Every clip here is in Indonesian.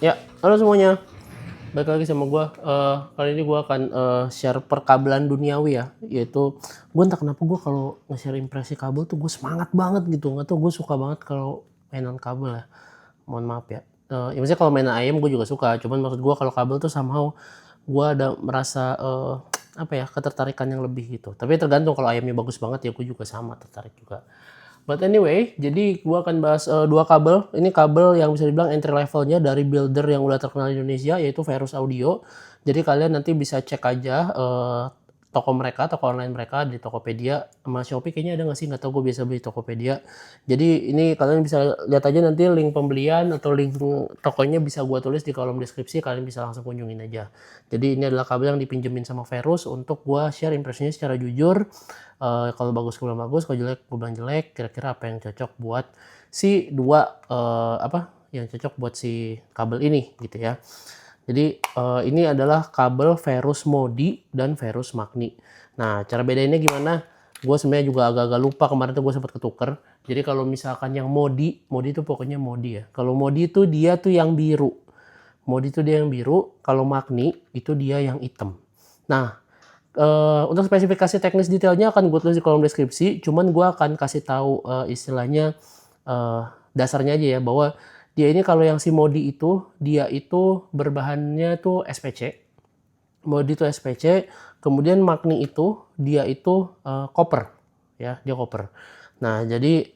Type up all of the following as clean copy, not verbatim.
Ya, halo semuanya. Balik lagi sama gue. Kali ini gue akan share perkabelan duniawi ya. Yaitu, gue entah kenapa gue kalau nge-share impresi kabel tuh gue semangat banget gitu. Nggak tau, gue suka banget kalau mainan kabel ya. Mohon maaf ya. Ya maksudnya kalau mainan ayam gue juga suka. Cuman maksud gue kalau kabel tuh somehow gue ada merasa apa ya, ketertarikan yang lebih gitu. Tapi tergantung, kalau ayamnya bagus banget ya gue juga sama tertarik juga. But anyway, jadi gua akan bahas dua kabel. Ini kabel yang bisa dibilang entry levelnya dari builder yang udah terkenal di Indonesia, yaitu Verus Audio. Jadi kalian nanti bisa cek aja toko mereka, toko online mereka di Tokopedia sama Shopee kayaknya ada nggak sih? Nggak tahu, gue biasa beli Tokopedia. Jadi ini kalian bisa lihat aja nanti link pembelian atau link tokonya bisa gua tulis di kolom deskripsi. Kalian bisa langsung kunjungin aja. Jadi ini adalah kabel yang dipinjemin sama Verus untuk gua share impresinya secara jujur. Kalau bagus gue bilang bagus, kalau jelek gue bilang jelek. Kira-kira apa yang cocok buat si dua yang cocok buat si kabel ini gitu ya. Jadi ini adalah kabel Verus Modi dan Verus Magni. Nah, cara bedainnya gimana? Gue sebenarnya juga agak-agak lupa, kemarin tuh gue sempat ketuker. Jadi kalau misalkan yang Modi itu pokoknya Modi ya. Kalau Modi itu dia tuh yang biru. Modi itu dia yang biru, kalau Magni itu dia yang hitam. Nah, untuk spesifikasi teknis detailnya akan gue tulis di kolom deskripsi. Cuman gue akan kasih tahu istilahnya dasarnya aja ya, bahwa dia ini kalau yang si Modi itu dia itu berbahannya tuh SPC. Modi itu SPC, kemudian Magni itu dia itu copper ya, dia copper. Nah, jadi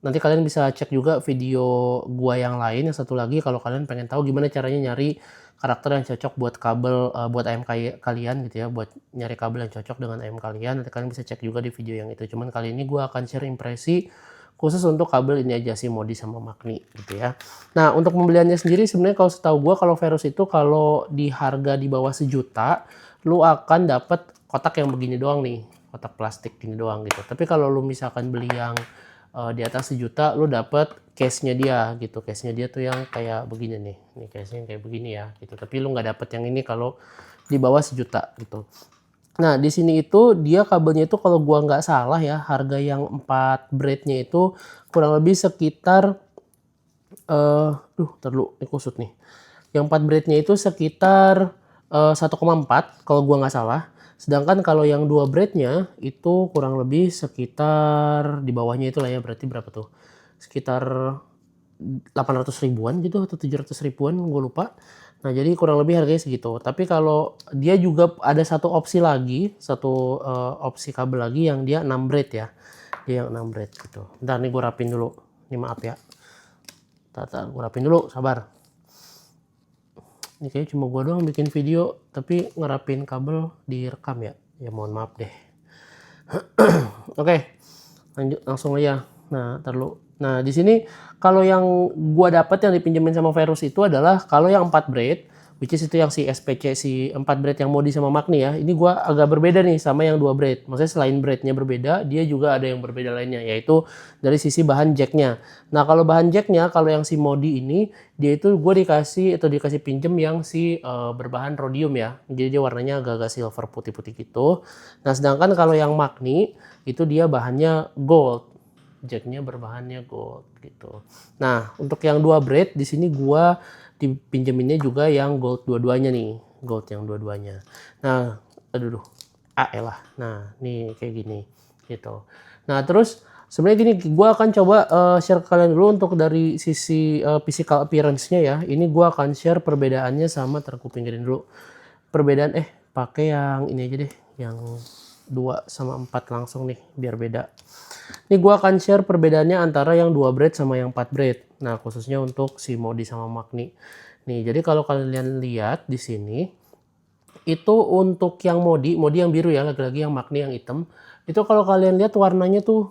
nanti kalian bisa cek juga video gua yang lain yang satu lagi kalau kalian pengen tahu gimana caranya nyari karakter yang cocok buat kabel buat ayam kalian gitu ya, buat nyari kabel yang cocok dengan ayam kalian. Nanti kalian bisa cek juga di video yang itu. Cuman kali ini gua akan share impresi khusus untuk kabel ini aja, si Modi sama Magni gitu ya. Nah, untuk pembeliannya sendiri sebenarnya kalau setahu gua, kalau Verus itu kalau di harga di bawah 1 juta lu akan dapat kotak yang begini doang nih, kotak plastik gini doang gitu. Tapi kalau lu misalkan beli yang di atas 1 juta lu dapet case-nya dia gitu. Case-nya dia tuh yang kayak begini nih. Ini case-nya kayak begini ya gitu. Tapi lu nggak dapet yang ini kalau di bawah 1 juta gitu. Nah, di sini itu dia kabelnya itu kalau gua nggak salah ya, harga yang 4 braid-nya itu kurang lebih sekitar ini kusut nih. Yang 4 braid-nya itu sekitar 1,4 kalau gua nggak salah. Sedangkan kalau yang 2 braid-nya itu kurang lebih sekitar di bawahnya itu lah ya, berarti berapa tuh? Sekitar 800 ribuan gitu atau 700 ribuan, gue lupa. Nah, jadi kurang lebih harganya segitu. Tapi kalau dia juga ada satu opsi lagi, satu opsi kabel lagi yang dia 6 braid ya. Dia yang 6 braid gitu. Bentar nih gue rapin dulu. Ini maaf ya. Bentar, gue rapin dulu, sabar. Ini kayaknya cuma gue doang bikin video, tapi ngerapin kabel direkam ya. Ya mohon maaf deh. Oke, lanjut langsung aja. Nah, terlalu. Nah, di sini kalau yang gue dapat yang dipinjemin sama Verus itu adalah kalau yang 4 braid, which is itu yang si SPC, si 4 braid yang Modi sama Magni ya. Ini gue agak berbeda nih sama yang 2 braid. Maksudnya selain braidnya berbeda, dia juga ada yang berbeda lainnya, yaitu dari sisi bahan jacknya. Nah, kalau bahan jacknya, kalau yang si Modi ini, dia itu gue dikasih pinjem yang si berbahan rhodium ya. Jadi dia warnanya agak-agak silver putih-putih gitu. Nah, sedangkan kalau yang Magni itu dia bahannya gold. Jacknya berbahannya gold gitu. Nah, untuk yang 2 braid di sini gua dipinjeminnya juga yang gold dua-duanya nih, gold yang dua-duanya. Nah, aduh, elah. Nah, nih kayak gini gitu. Nah, terus sebenarnya gini, gua akan coba share ke kalian dulu untuk dari sisi physical appearance-nya ya. Ini gua akan share perbedaannya sama, terkupingin dulu. Perbedaan pakai yang ini aja deh, yang 2 sama 4 langsung nih biar beda. Ini gue akan share perbedaannya antara yang 2 braid sama yang 4 braid. Nah, khususnya untuk si Modi sama Magni. Nih, jadi kalau kalian lihat di sini, itu untuk yang Modi yang biru ya, lagi-lagi yang Magni yang hitam. Itu kalau kalian lihat warnanya tuh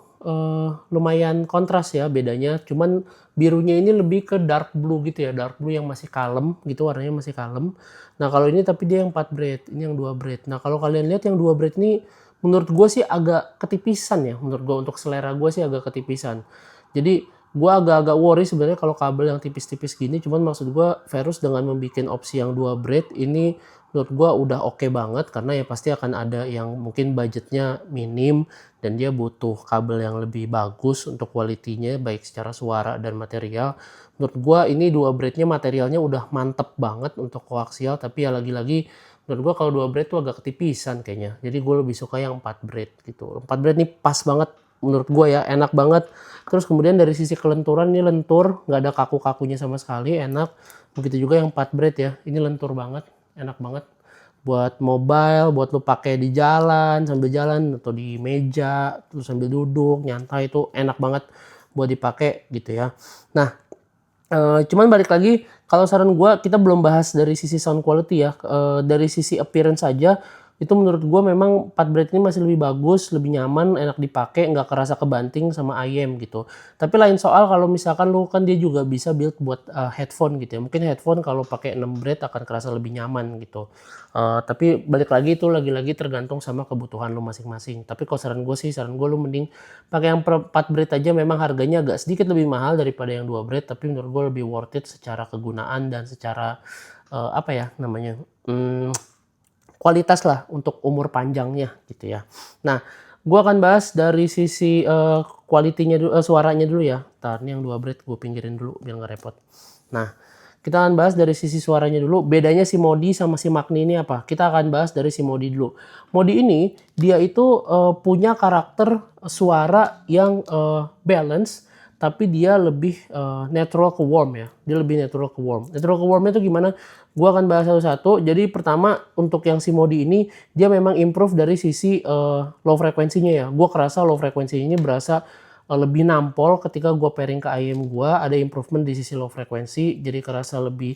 lumayan kontras ya bedanya. Cuman birunya ini lebih ke dark blue gitu ya, dark blue yang masih kalem gitu, warnanya masih kalem. Nah, kalau ini tapi dia yang 4 braid, ini yang 2 braid. Nah, kalau kalian lihat yang 2 braid ini menurut gue sih agak ketipisan ya, menurut gue untuk selera gue sih agak ketipisan. Jadi gue agak-agak worry sebenarnya kalau kabel yang tipis-tipis gini. Cuman maksud gue Verus dengan membuat opsi yang 2 braid ini menurut gua udah oke banget karena ya pasti akan ada yang mungkin budgetnya minim dan dia butuh kabel yang lebih bagus untuk kualitinya baik secara suara dan material. Menurut gua ini 2 brand-nya materialnya udah mantep banget untuk koaksial, tapi ya lagi-lagi menurut gua kalau 2 brand tuh agak ketipisan kayaknya. Jadi gua lebih suka yang 4 brand gitu. 4 brand nih pas banget menurut gua ya, enak banget. Terus kemudian dari sisi kelenturan ini lentur, nggak ada kaku-kakunya sama sekali, enak. Begitu juga yang 4 blade ya, ini lentur banget, enak banget. Buat mobile, buat lu pakai di jalan, sambil jalan atau di meja, terus sambil duduk, nyantai itu enak banget buat dipakai gitu ya. Nah, cuman balik lagi, kalau saran gua kita belum bahas dari sisi sound quality ya, dari sisi appearance aja, itu menurut gua memang 4 Blade ini masih lebih bagus, lebih nyaman, enak dipakai, nggak kerasa kebanting sama IM gitu. Tapi lain soal kalau misalkan lu kan dia juga bisa build buat headphone gitu ya. Mungkin headphone kalau pakai 6 Blade akan kerasa lebih nyaman gitu. Tapi balik lagi itu lagi-lagi tergantung sama kebutuhan lu masing-masing. Tapi kalau saran gue sih, saran gue lu mending pakai yang 4 Blade aja, memang harganya agak sedikit lebih mahal daripada yang 2 Blade, tapi menurut gue lebih worth it secara kegunaan dan secara apa ya namanya? Kualitas lah untuk umur panjangnya gitu ya. Nah, gua akan bahas dari sisi quality-nya dulu, suaranya dulu ya. Entar nih yang 2 Blade gue pinggirin dulu biar nggak repot. Nah, kita akan bahas dari sisi suaranya dulu. Bedanya si Modi sama si Magni ini apa? Kita akan bahas dari si Modi dulu. Modi ini dia itu punya karakter suara yang balance, tapi dia lebih natural ke warm ya. Dia lebih natural ke warm. Natural ke warmnya itu gimana? Gua akan bahas satu-satu. Jadi pertama untuk yang si Modi ini dia memang improve dari sisi low frekuensinya ya. Gua kerasa low frekuensinya ini berasa lebih nampol ketika gua pairing ke IM gua, ada improvement di sisi low frekuensi, jadi kerasa lebih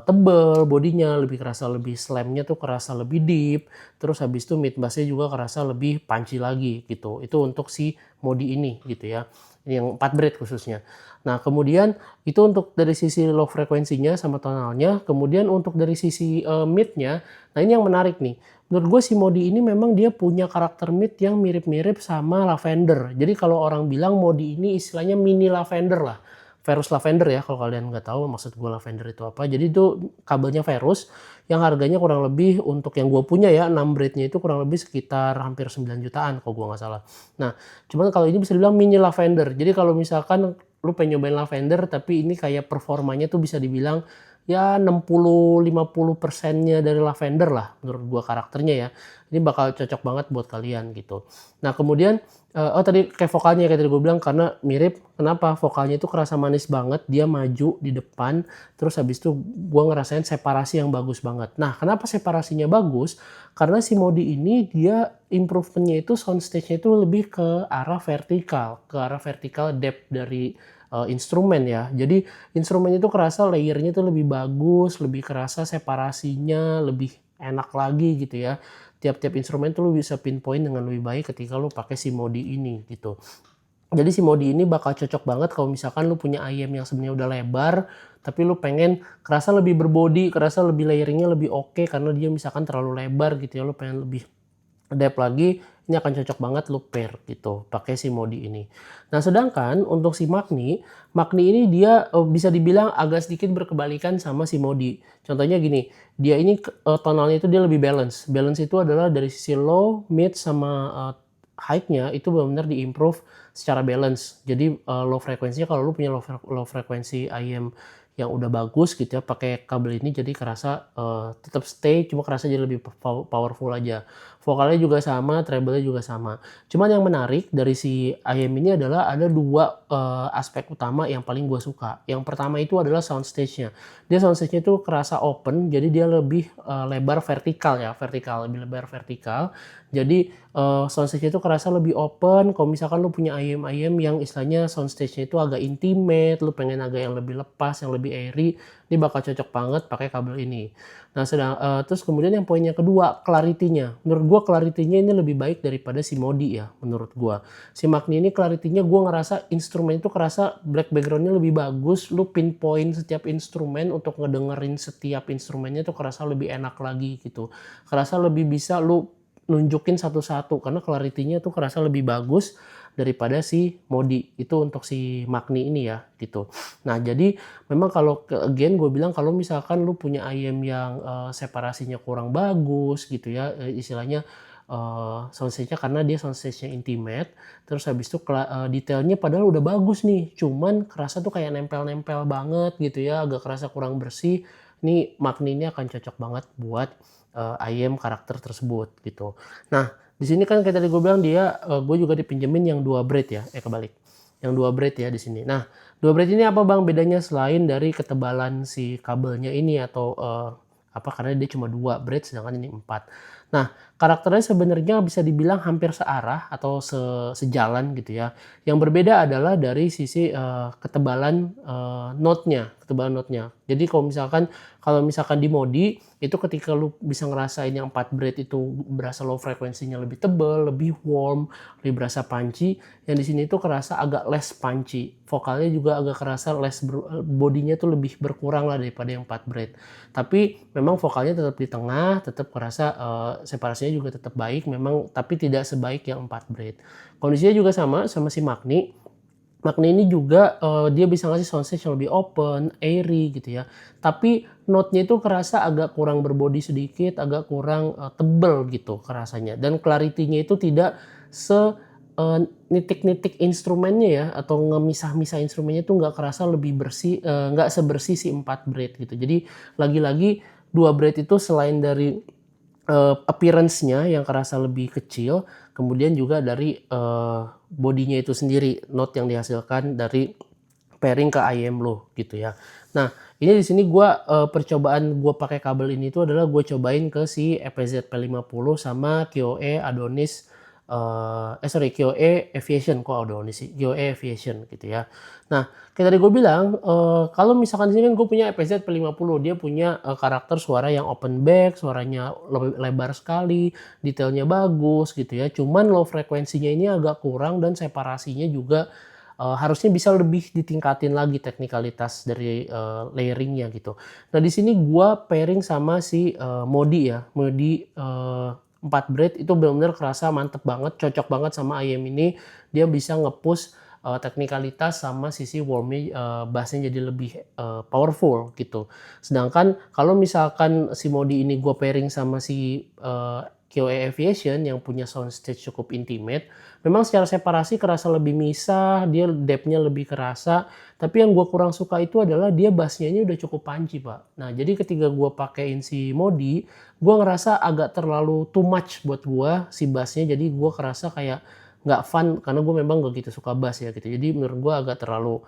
tebel bodinya, lebih kerasa lebih slamnya tuh kerasa lebih deep, terus habis itu mid bassnya juga kerasa lebih punchy lagi gitu. Itu untuk si Modi ini gitu ya. Ini yang 4 Blade khususnya. Nah, kemudian itu untuk dari sisi low frekuensinya sama tonalnya, kemudian untuk dari sisi mid-nya, nah ini yang menarik nih. Menurut gue si Modi ini memang dia punya karakter mid yang mirip-mirip sama Lavender. Jadi kalau orang bilang Modi ini istilahnya mini Lavender lah. Verus Lavender ya, kalau kalian nggak tahu maksud gue Lavender itu apa. Jadi itu kabelnya Verus yang harganya kurang lebih untuk yang gue punya ya, 6 Blade-nya itu kurang lebih sekitar hampir 9 jutaan kalau gue nggak salah. Nah, cuman kalau ini bisa dibilang mini Lavender. Jadi kalau misalkan lu pengen nyobain Lavender tapi ini kayak performanya tuh bisa dibilang ya 60-50%-nya dari Lavender lah menurut gua karakternya ya. Ini bakal cocok banget buat kalian gitu. Nah, kemudian tadi kayak vokalnya kayak tadi gue bilang karena mirip, kenapa? Vokalnya itu kerasa manis banget, dia maju di depan, terus habis itu gua ngerasain separasi yang bagus banget. Nah, kenapa separasinya bagus? Karena si Modi ini dia improvementnya itu soundstage-nya itu lebih ke arah vertikal depth dari instrumen ya. Jadi instrumen itu kerasa layernya itu lebih bagus, lebih kerasa separasinya lebih enak lagi gitu ya. Tiap-tiap instrumen tuh lu bisa pinpoint dengan lebih baik ketika lu pakai si Modi ini gitu. Jadi si Modi ini bakal cocok banget kalau misalkan lu punya IM yang sebenarnya udah lebar, tapi lu pengen kerasa lebih berbody, kerasa lebih layeringnya lebih oke karena dia misalkan terlalu lebar gitu ya, lu pengen lebih depth lagi, ini akan cocok banget lu pair gitu, pakai si Modi ini. Nah, sedangkan untuk si Magni ini dia bisa dibilang agak sedikit berkebalikan sama si Modi. Contohnya gini, dia ini tonalnya itu dia lebih balance. Balance itu adalah dari sisi low, mid, sama high-nya itu benar-benar diimprove secara balance. Jadi low frekuensinya kalau lu punya low frekuensi IM yang udah bagus gitu ya, pakai kabel ini jadi kerasa tetap stay, cuma kerasa jadi lebih powerful aja. Vokalnya juga sama, treble-nya juga sama. Cuman yang menarik dari si IM ini adalah ada dua aspek utama yang paling gue suka. Yang pertama itu adalah soundstage-nya. Dia soundstage-nya itu kerasa open, jadi dia lebih lebar vertikal ya, lebih lebar vertikal. Jadi soundstage itu kerasa lebih open. Kalau misalkan lu punya IM yang istilahnya soundstage-nya itu agak intimate, lu pengen agak yang lebih lepas, yang lebih airy, ini bakal cocok banget pakai kabel ini. Nah, terus kemudian yang poinnya kedua, clarity-nya. Menurut gua clarity-nya ini lebih baik daripada si Modi ya, menurut gua. Si Magni ini clarity-nya gua ngerasa instrumen itu kerasa black background-nya lebih bagus, lu pinpoint setiap instrumen untuk ngedengerin setiap instrumennya tuh kerasa lebih enak lagi gitu. Kerasa lebih bisa lu nunjukin satu-satu karena clarity-nya tuh kerasa lebih bagus. daripada si Modi. Itu untuk si Magni ini ya gitu. Nah jadi memang kalau again gue bilang kalau misalkan lu punya ayam yang separasinya kurang bagus gitu ya, istilahnya soundstage-nya karena dia soundstage-nya intimate, terus habis itu detailnya padahal udah bagus nih, cuman kerasa tuh kayak nempel-nempel banget gitu ya, agak kerasa kurang bersih. Ini Magni ini akan cocok banget buat ayam karakter tersebut gitu. Nah di sini kan kayak tadi gue bilang dia, gue juga dipinjemin yang 2 braid ya, kebalik, yang 2 braid ya di sini. Nah 2 braid ini apa bang bedanya selain dari ketebalan si kabelnya ini atau apa karena dia cuma 2 braid sedangkan ini 4. Nah karakternya sebenarnya bisa dibilang hampir searah atau sejalan gitu ya. Yang berbeda adalah dari sisi ketebalan ketebalan note-nya. Jadi kalau misalkan di Modi itu ketika lu bisa ngerasain yang 4 braid itu berasa low frekuensinya lebih tebal, lebih warm, lebih berasa punchy. Yang di sini itu kerasa agak less punchy. Vokalnya juga agak kerasa bodinya tuh lebih berkurang lah daripada yang 4 braid. Tapi memang vokalnya tetap di tengah, tetap kerasa separasinya juga tetap baik memang, tapi tidak sebaik yang 4 braid. Kondisinya juga sama si Magni. Magni ini juga dia bisa ngasih soundstage yang lebih open, airy gitu ya. Tapi note-nya itu kerasa agak kurang berbodi sedikit, agak kurang tebel gitu kerasanya. Dan clarity-nya itu tidak nitik-nitik instrumennya ya, atau ngemisah-misah instrumennya itu nggak kerasa lebih bersih, nggak sebersih si 4 braid gitu. Jadi lagi-lagi 2 braid itu selain dari appearance-nya yang kerasa lebih kecil, kemudian juga dari bodinya itu sendiri, note yang dihasilkan dari pairing ke IM lo gitu ya. Nah ini di sini percobaan gue pakai kabel ini tuh adalah gue cobain ke si EPZ P50 sama KIOE Adonis KIOE Aviation, kok Adonis sih, KIOE Aviation gitu ya. Nah kayak tadi gue bilang, kalau misalkan di sini kan gue punya EPZ P50, dia punya karakter suara yang open back, suaranya lebar sekali, detailnya bagus gitu ya. Cuman low frekuensinya ini agak kurang dan separasinya juga harusnya bisa lebih ditingkatin lagi teknikalitas dari layering-nya gitu. Nah di sini gue pairing sama si Modi ya, Modi 4 braid itu benar-benar kerasa mantep banget, cocok banget sama IM ini. Dia bisa nge-push teknikalitas sama sisi warmnya, bassnya jadi lebih powerful gitu. Sedangkan kalau misalkan si Modi ini gue pairing sama si KIOE Aviation yang punya soundstage cukup intimate, memang secara separasi kerasa lebih misah, dia depth-nya lebih kerasa, tapi yang gue kurang suka itu adalah dia bassnya ini udah cukup punchy pak. Nah jadi ketika gue pakein si Modi, gue ngerasa agak terlalu too much buat gue si bassnya, jadi gue kerasa kayak nggak fun karena gue memang gak gitu suka bass ya gitu. Jadi menurut gue agak terlalu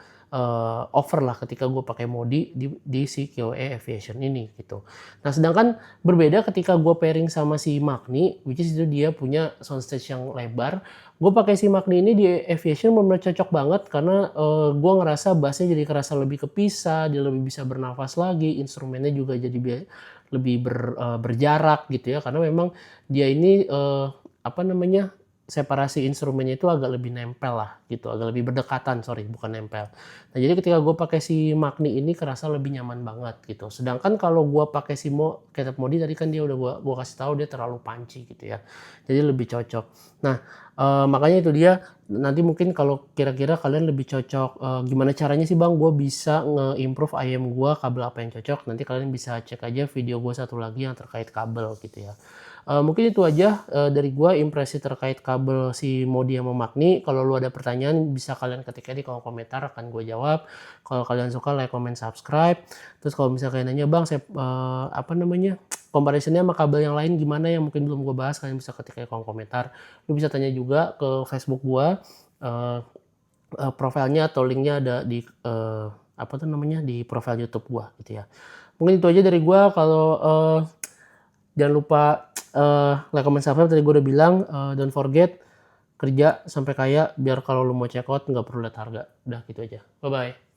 over lah ketika gue pakai Modi di si KIOE Aviation ini gitu. Nah sedangkan berbeda ketika gue pairing sama si Magni, which is itu dia punya soundstage yang lebar. Gue pakai si Magni ini di Aviation benar cocok banget karena gue ngerasa bassnya jadi kerasa lebih kepisah, dia lebih bisa bernafas lagi, instrumennya juga jadi lebih berjarak gitu ya, karena memang dia ini apa namanya, separasi instrumennya itu agak lebih nempel lah gitu, agak lebih berdekatan, sorry bukan nempel. Nah jadi ketika gue pakai si Magni ini kerasa lebih nyaman banget gitu. Sedangkan kalau gue pakai si Ketep Modi tadi kan dia udah gue kasih tahu dia terlalu punchy gitu ya, jadi lebih cocok. Nah makanya itu dia, nanti mungkin kalau kira-kira kalian lebih cocok gimana caranya sih bang gue bisa nge-improve IM gue, kabel apa yang cocok, nanti kalian bisa cek aja video gue satu lagi yang terkait kabel gitu ya. Mungkin itu aja dari gue impresi terkait kabel si Modi sama Magni. Kalau lu ada pertanyaan bisa kalian ketik di kolom komentar, akan gue jawab. Kalau kalian suka like, comment, subscribe. Terus kalau misalnya kalian nanya bang, apa namanya, comparisonnya sama kabel yang lain gimana yang mungkin belum gue bahas, kalian bisa ketik di kolom komentar. Lu bisa tanya juga ke Facebook gue, profilnya atau linknya ada di apa tuh namanya, di profil YouTube gue gitu ya. Mungkin itu aja dari gue. Kalau jangan lupa like, comment, subscribe. Tadi gue udah bilang, don't forget kerja sampai kaya biar kalau lu mau check out nggak perlu lihat harga. Udah gitu aja. Bye bye.